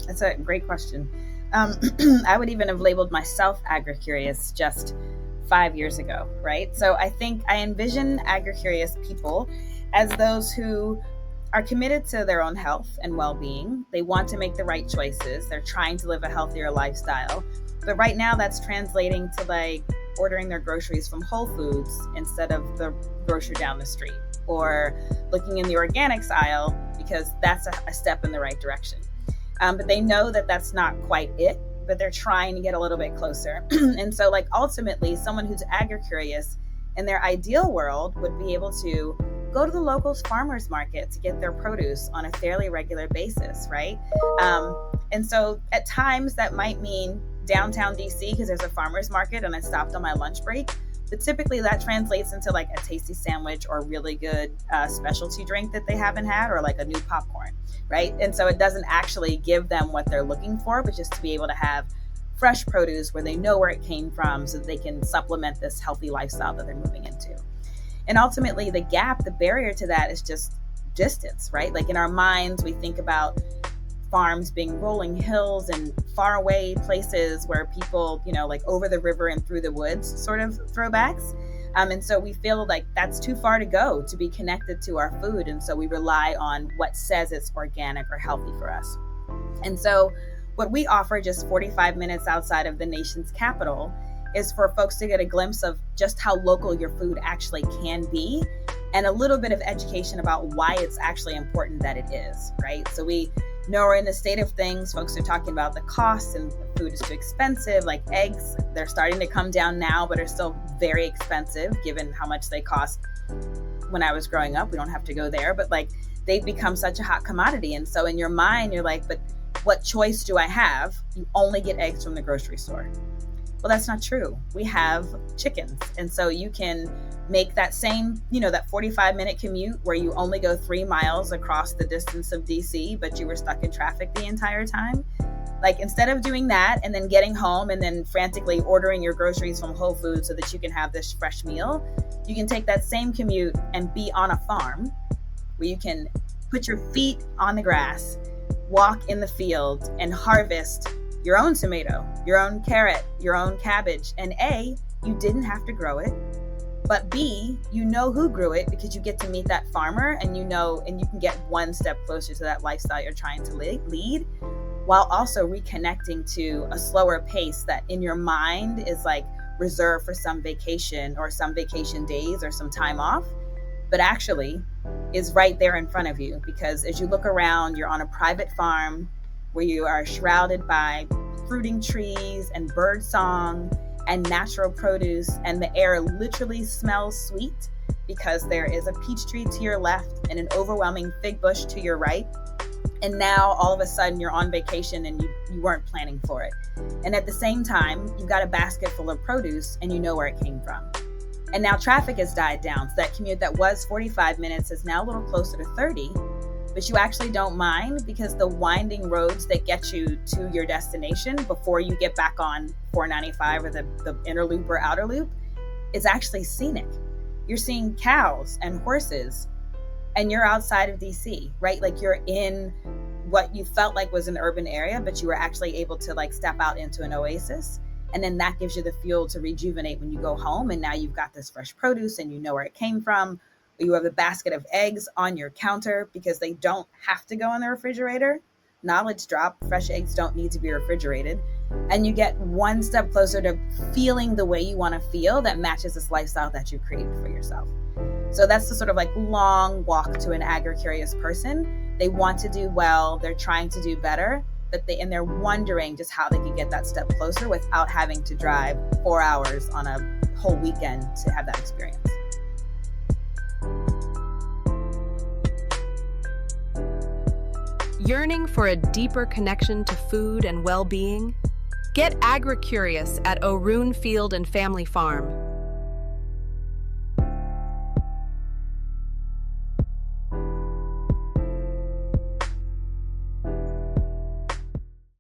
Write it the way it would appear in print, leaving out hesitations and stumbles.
That's a great question. Um, I would even have labeled myself agri-curious just 5 years ago, right? So I think I envision agri-curious people as those who are committed to their own health and well-being. They want to make the right choices. They're trying to live a healthier lifestyle. But right now that's translating to like ordering their groceries from Whole Foods instead of the grocery down the street, or looking in the organics aisle because that's a step in the right direction. But they know that that's not quite it, but they're trying to get a little bit closer. And so, like, ultimately, someone who's agri curious in their ideal world would be able to go to the local farmers market to get their produce on a fairly regular basis, right? And so, at times, that might mean downtown DC because there's a farmers market and I stopped on my lunch break. But typically, that translates into like a tasty sandwich or really good specialty drink that they haven't had, or like a new popcorn, right? And so it doesn't actually give them what they're looking for, but just to be able to have fresh produce where they know where it came from so that they can supplement this healthy lifestyle that they're moving into. And ultimately, the gap, the barrier to that is just distance, right? Like in our minds, we think about farms being rolling hills and far away places where people, like over the river and through the woods sort of throwbacks. And so we feel like that's too far to go to be connected to our food. And so we rely on what says it's organic or healthy for us. And so what we offer just 45 minutes outside of the nation's capital is for folks to get a glimpse of just how local your food actually can be, and a little bit of education about why it's actually important that it is, right? So we know we're in the state of things. Folks are talking about the costs and food is too expensive. Like eggs, they're starting to come down now, but are still very expensive given how much they cost when I was growing up. We don't have to go there, but like they've become such a hot commodity. And so in your mind, you're like, but what choice do I have? You only get eggs from the grocery store. Well, that's not true. We have chickens. And so you can make that same, that 45-minute commute where you only go 3 miles across the distance of DC, but you were stuck in traffic the entire time. Like instead of doing that and then getting home and then frantically ordering your groceries from Whole Foods so that you can have this fresh meal, you can take that same commute and be on a farm where you can put your feet on the grass, walk in the field, and harvest your own tomato, your own carrot, your own cabbage. And A, you didn't have to grow it. But B, you know who grew it because you get to meet that farmer, and you can get one step closer to that lifestyle you're trying to lead, while also reconnecting to a slower pace that in your mind is like reserved for some vacation or some vacation days or some time off, but actually is right there in front of you. Because as you look around, you're on a private farm where you are shrouded by fruiting trees and bird song and natural produce, and the air literally smells sweet because there is a peach tree to your left and an overwhelming fig bush to your right. And now all of a sudden you're on vacation and you weren't planning for it. And at the same time, you've got a basket full of produce and you know where it came from. And now traffic has died down. So that commute that was 45 minutes is now a little closer to 30. But you actually don't mind because the winding roads that get you to your destination before you get back on 495 or the inner loop or outer loop is actually scenic. You're seeing cows and horses, and you're outside of DC, right? Like you're in what you felt like was an urban area, but you were actually able to like step out into an oasis. And then that gives you the fuel to rejuvenate when you go home. And now you've got this fresh produce and you know where it came from. You have a basket of eggs on your counter because they don't have to go in the refrigerator. Knowledge drop, fresh eggs don't need to be refrigerated. And you get one step closer to feeling the way you want to feel that matches this lifestyle that you created for yourself. So that's the sort of like long walk to an agri-curious person. They want to do well, they're trying to do better, but they're wondering just how they can get that step closer without having to drive 4 hours on a whole weekend to have that experience. Yearning for a deeper connection to food and well-being? Get agri-curious at Orun Field and Family Farm.